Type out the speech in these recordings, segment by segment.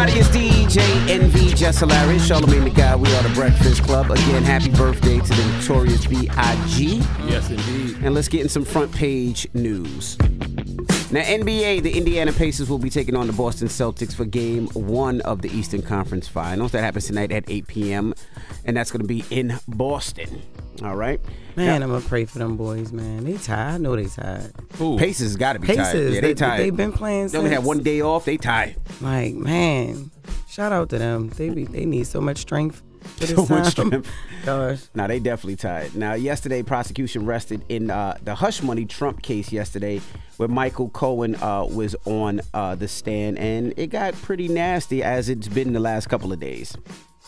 everybody, it's DJ NV, Jess Hilarious, Charlamagne the Guy. We are the Breakfast Club. Again, happy birthday to the notorious B.I.G. Yes, indeed. And let's get in some front page news. Now, NBA, the Indiana Pacers will be taking on the Boston Celtics for Game 1 of the Eastern Conference Finals. That happens tonight at 8 p.m., and that's going to be in Boston. All right? Man, I'm going to pray for them boys, man. They tired. I know they tired. Ooh. Pacers got to be tired. Yeah, they tired. They've been playing They only had one day off. They tired. Like, man, shout out to them. They need so much strength. So much strength. Gosh. Now, they definitely tired. Now, yesterday, prosecution rested in the hush money Trump case yesterday where Michael Cohen was on the stand, and it got pretty nasty as it's been the last couple of days.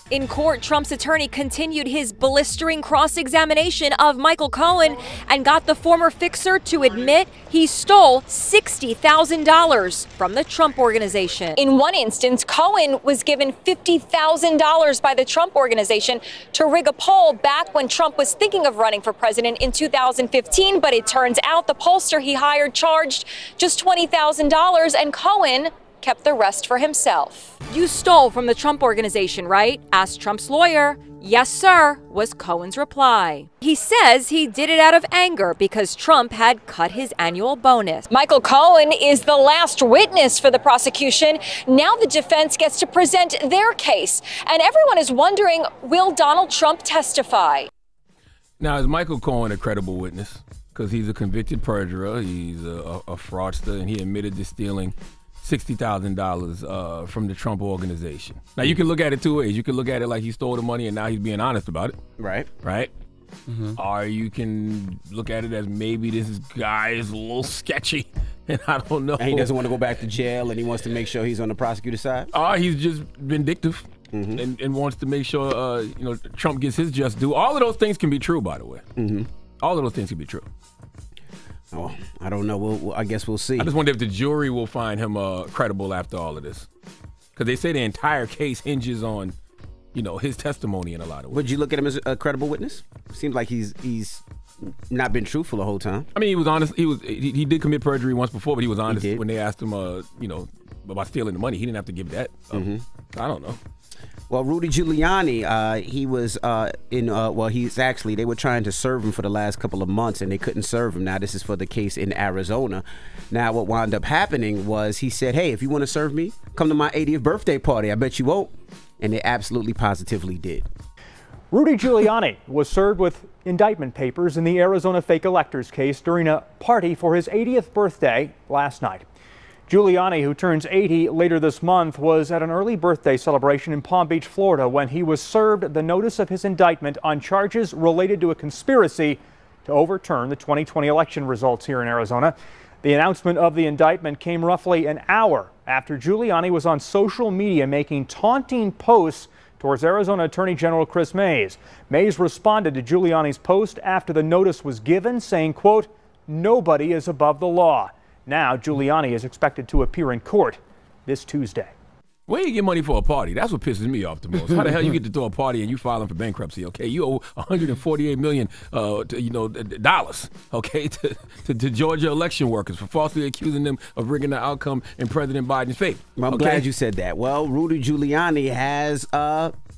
In court, Trump's attorney continued his blistering cross-examination of Michael Cohen and got the former fixer to admit he stole $60,000 from the Trump Organization. In one instance, Cohen was given $50,000 by the Trump Organization to rig a poll back when Trump was thinking of running for president in 2015, but it turns out the pollster he hired charged just $20,000, and Cohen kept the rest for himself. You stole from the Trump Organization, right? Asked Trump's lawyer. Yes, sir, was Cohen's reply. He says he did it out of anger because Trump had cut his annual bonus. Michael Cohen is the last witness for the prosecution. Now the defense gets to present their case, and everyone is wondering, will Donald Trump testify? Now, is Michael Cohen a credible witness? Because he's a convicted perjurer, he's a fraudster, and he admitted to stealing $60,000 from the Trump Organization. Now, you can look at it two ways. You can look at it like he stole the money and now he's being honest about it. Right. Right? Mm-hmm. Or you can look at it as maybe this guy is a little sketchy and I don't know. And he doesn't want to go back to jail and he wants to make sure he's on the prosecutor's side? Or he's just vindictive and wants to make sure Trump gets his just due. All of those things can be true, by the way. Mm-hmm. All of those things can be true. Oh, I don't know. I guess we'll see. I just wonder if the jury will find him credible after all of this. Because they say the entire case hinges on, his testimony in a lot of ways. Would you look at him as a credible witness? Seems like he's not been truthful the whole time. I mean, he was honest. He did commit perjury once before, but he was honest when they asked him, about stealing the money. He didn't have to give that. I don't know. Well, Rudy Giuliani, he was they were trying to serve him for the last couple of months and they couldn't serve him. Now, this is for the case in Arizona. Now, what wound up happening was he said, hey, if you want to serve me, come to my 80th birthday party. I bet you won't. And they absolutely positively did. Rudy Giuliani was served with indictment papers in the Arizona fake electors case during a party for his 80th birthday last night. Giuliani, who turns 80 later this month, was at an early birthday celebration in Palm Beach, Florida, when he was served the notice of his indictment on charges related to a conspiracy to overturn the 2020 election results here in Arizona. The announcement of the indictment came roughly an hour after Giuliani was on social media making taunting posts towards Arizona Attorney General Chris Mays. Mays responded to Giuliani's post after the notice was given, saying, quote, "Nobody is above the law." Now, Giuliani is expected to appear in court this Tuesday. Where you get money for a party? That's what pisses me off the most. How the hell you get to throw a party and you filing for bankruptcy? Okay, you owe $148 million, dollars. Okay, to Georgia election workers for falsely accusing them of rigging the outcome in President Biden's favor. Well, I'm glad you said that. Well, Rudy Giuliani has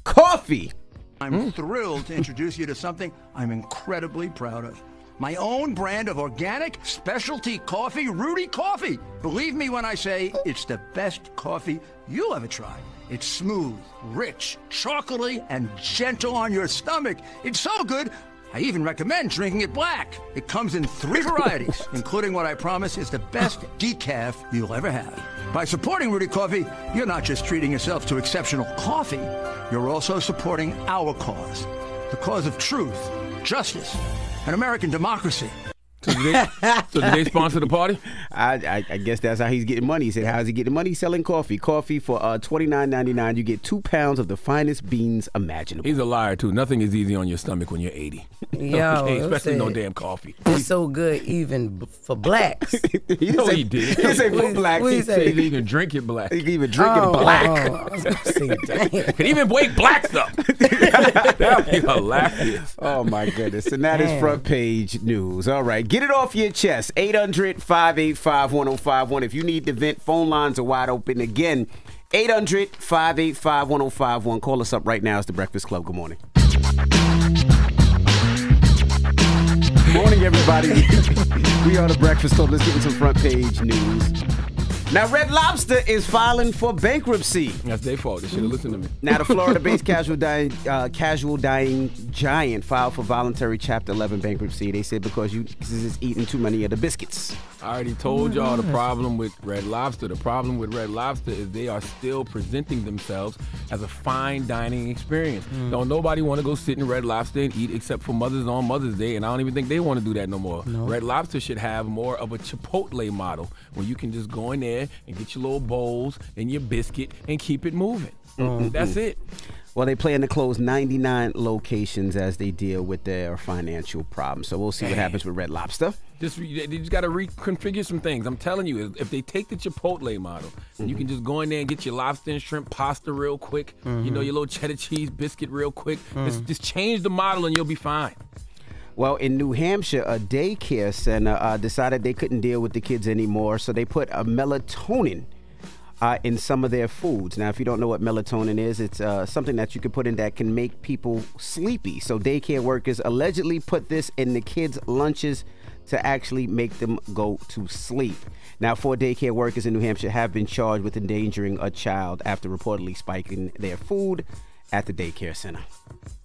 coffee. I'm thrilled to introduce you to something I'm incredibly proud of. My own brand of organic specialty coffee, Rudy Coffee. Believe me when I say it's the best coffee you'll ever try. It's smooth, rich, chocolatey, and gentle on your stomach. It's so good, I even recommend drinking it black. It comes in 3 varieties, including what I promise is the best decaf you'll ever have. By supporting Rudy Coffee, you're not just treating yourself to exceptional coffee, you're also supporting our cause, the cause of truth, justice, and American democracy. So did they sponsor the party? I guess that's how he's getting money. He said, how's he getting money? Selling coffee. Coffee for $29.99. You get 2 pounds of the finest beans imaginable. He's a liar, too. Nothing is easy on your stomach when you're 80. Yo, okay, especially no damn coffee. It's so good even for blacks. He didn't say for blacks. He said he can drink it black. He can even drink it black. I was gonna say, damn. Can even wake blacks up. That would be hilarious. Oh, my goodness. And that is front page news. All right. Get it off your chest. 800-585-1051. If you need to vent, phone lines are wide open. Again, 800-585-1051. Call us up right now. It's The Breakfast Club. Good morning. Good morning, everybody. We are The Breakfast Club. Let's get into some front page news. Now, Red Lobster is filing for bankruptcy. That's their fault. They should have listened to me. Now, the Florida-based casual dining giant filed for voluntary Chapter 11 bankruptcy. They said because you is eating too many of the biscuits. I already told y'all the problem with Red Lobster. The problem with Red Lobster is they are still presenting themselves as a fine dining experience. Don't nobody want to go sit in Red Lobster and eat except for Mother's on Mother's Day, and I don't even think they want to do that no more. No. Red Lobster should have more of a Chipotle model where you can just go in there and get your little bowls and your biscuit and keep it moving. That's it. Well, they plan to close 99 locations as they deal with their financial problems. So we'll see what happens with Red Lobster. They just got to reconfigure some things. I'm telling you, if they take the Chipotle model, you can just go in there and get your lobster and shrimp pasta real quick, you know, your little cheddar cheese biscuit real quick. Just change the model and you'll be fine. Well, in New Hampshire, a daycare center decided they couldn't deal with the kids anymore, so they put a melatonin in some of their foods. Now, if you don't know what melatonin is, it's something that you can put in that can make people sleepy. So daycare workers allegedly put this in the kids' lunches to actually make them go to sleep. Now, 4 daycare workers in New Hampshire have been charged with endangering a child after reportedly spiking their food at the daycare center.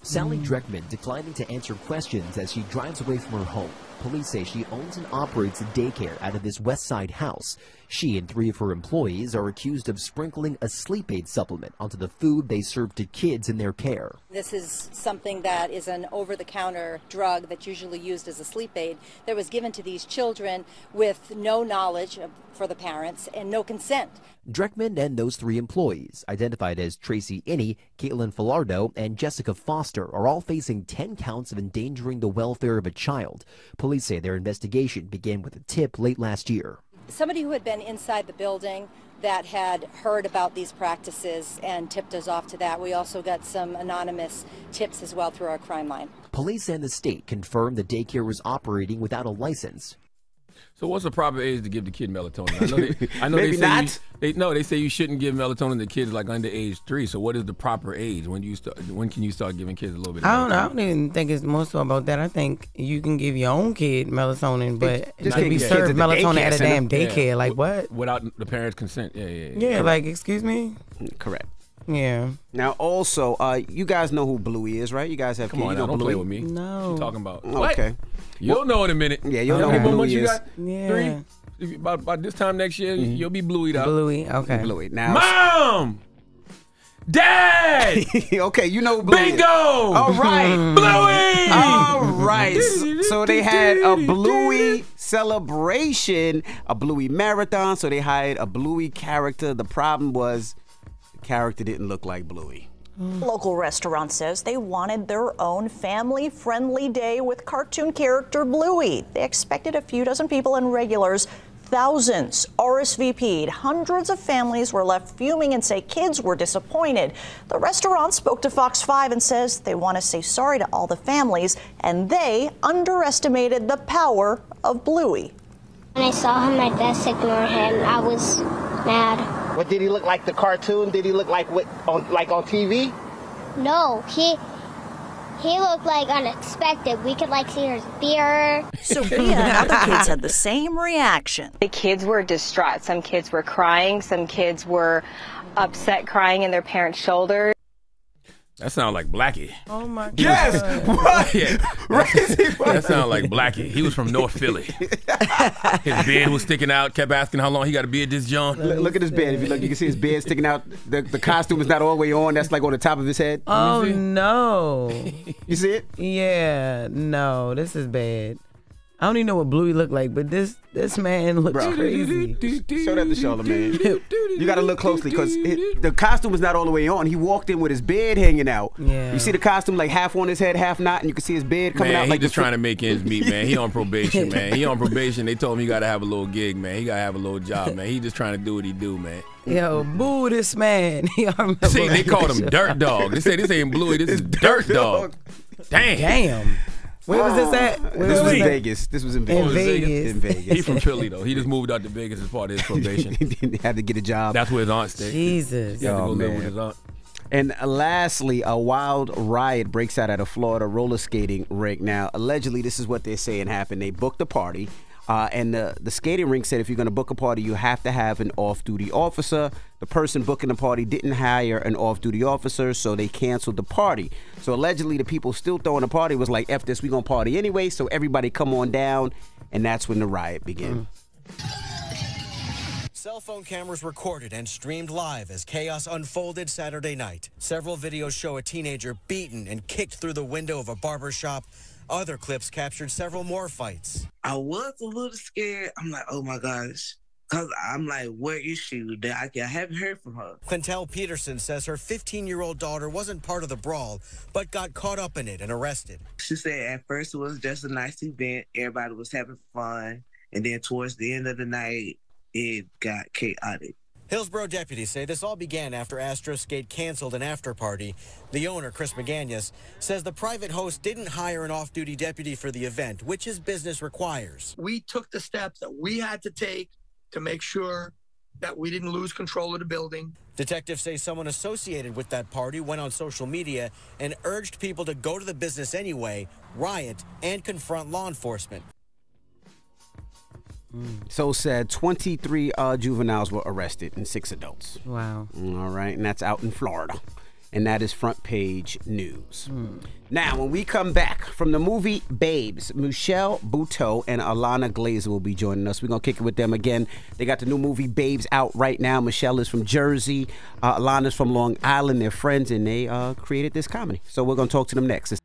Sally Dreckman declining to answer questions as she drives away from her home. Police say she owns and operates a daycare out of this West Side house. She and 3 of her employees are accused of sprinkling a sleep aid supplement onto the food they serve to kids in their care. This is something that is an over-the-counter drug that's usually used as a sleep aid that was given to these children with no knowledge for the parents and no consent. Dreckman and those 3 employees, identified as Tracy Inney, Caitlin Falardo, and Jessica Foster, are all facing 10 counts of endangering the welfare of a child. Police say their investigation began with a tip late last year. Somebody who had been inside the building that had heard about these practices and tipped us off to that. We also got some anonymous tips as well through our crime line. Police and the state confirmed the daycare was operating without a license. So what's the proper age to give the kid melatonin? I know Maybe they say not. They say you shouldn't give melatonin to kids like under age 3. So what is the proper age? When can you start giving kids a little bit of melatonin? I don't know. I don't even think it's more so about that. I think you can give your own kid melatonin, but Just not be kids served at the melatonin daycare at a damn center. daycare. Like what? Without the parents' consent. Yeah. Yeah, like excuse me. Correct. Yeah. Now, also, you guys know who Bluey is, right? You guys have Come kids. on, You know now, don't Bluey? play with me. No. What you talking about? Okay. What? You'll know in a minute. Yeah, you'll know How many who more months Bluey you is. got? Yeah. 3? About this time next year, you'll be blueyed out. Bluey. Okay. Bluey. Now, Mom! Dad! okay, you know Bluey. Bingo! All right. Bluey! All right. So they had a Bluey celebration, a Bluey marathon. So they hired a Bluey character. The problem was the character didn't look like Bluey. Local restaurant says they wanted their own family-friendly day with cartoon character Bluey. They expected a few dozen people and regulars. Thousands RSVP'd. Hundreds of families were left fuming and say kids were disappointed. The restaurant spoke to Fox 5 and says they want to say sorry to all the families, and they underestimated the power of Bluey. When I saw him, my best ignore him. I was mad. What did he look like? The cartoon? Did he look like on TV? No, he looked like unexpected. We could see his beard. Sophia and other kids had the same reaction. The kids were distraught. Some kids were crying. Some kids were upset, crying in their parents' shoulders. That sounds like Blackie. Oh my God. Yes. What? Yeah. That sounds like Blackie. He was from North Philly. His beard was sticking out. Kept asking how long he got to be at this John. Look at his beard. If you look, you can see his beard sticking out. The costume is not all the way on. That's like on the top of his head. Oh no. You see it? Yeah. No, this is bad. I don't even know what Bluey looked like, but this man looks crazy. Show that to Charlamagne. You got to look closely because the costume is not all the way on. He walked in with his beard hanging out. Yeah. You see the costume like half on his head, half not, and you can see his beard coming out. He Like just trying to make ends meet, man. He on probation, man. He on probation. They told him he got to have a little gig, man. He got to have a little job, man. He just trying to do what he do, man. Yo, boo this man. See, they called him Dirt Dog. They say this ain't Bluey, this is Dirt Dog. Damn. Where was this at? This was in Vegas. This was in Vegas. In Vegas. He's from Philly, though. He just moved out to Vegas as part of his probation. He had to get a job. That's where his aunt stayed. Jesus. He had to go live with his aunt. And lastly, a wild riot breaks out at a Florida roller skating rink. Now, allegedly, this is what they're saying happened. They booked a party, and the skating rink said if you're going to book a party, you have to have an off-duty officer. The person booking the party didn't hire an off-duty officer, so they canceled the party. So allegedly, the people still throwing the party was like, F this, we going to party anyway, so everybody come on down, and that's when the riot began. Cell phone cameras recorded and streamed live as chaos unfolded Saturday night. Several videos show a teenager beaten and kicked through the window of a barber shop. Other clips captured several more fights. I was a little scared. I'm like, oh my gosh. Because I'm like, where is she? I haven't heard from her. Quintel Peterson says her 15-year-old daughter wasn't part of the brawl, but got caught up in it and arrested. She said at first it was just a nice event. Everybody was having fun. And then towards the end of the night, it got chaotic. Hillsborough deputies say this all began after Astro Skate canceled an after party. The owner, Chris McGanius, says the private host didn't hire an off-duty deputy for the event, which his business requires. We took the steps that we had to take to make sure that we didn't lose control of the building. Detectives say someone associated with that party went on social media and urged people to go to the business anyway, riot, and confront law enforcement. So said 23 juveniles were arrested and 6 adults. Wow. All right, and that's out in Florida. And that is front page news. Now, when we come back from the movie Babes, Michelle Buteau and Alana Glazer will be joining us. We're going to kick it with them again. They got the new movie Babes out right now. Michelle is from Jersey. Alana's from Long Island. They're friends, and they created this comedy. So we're going to talk to them next.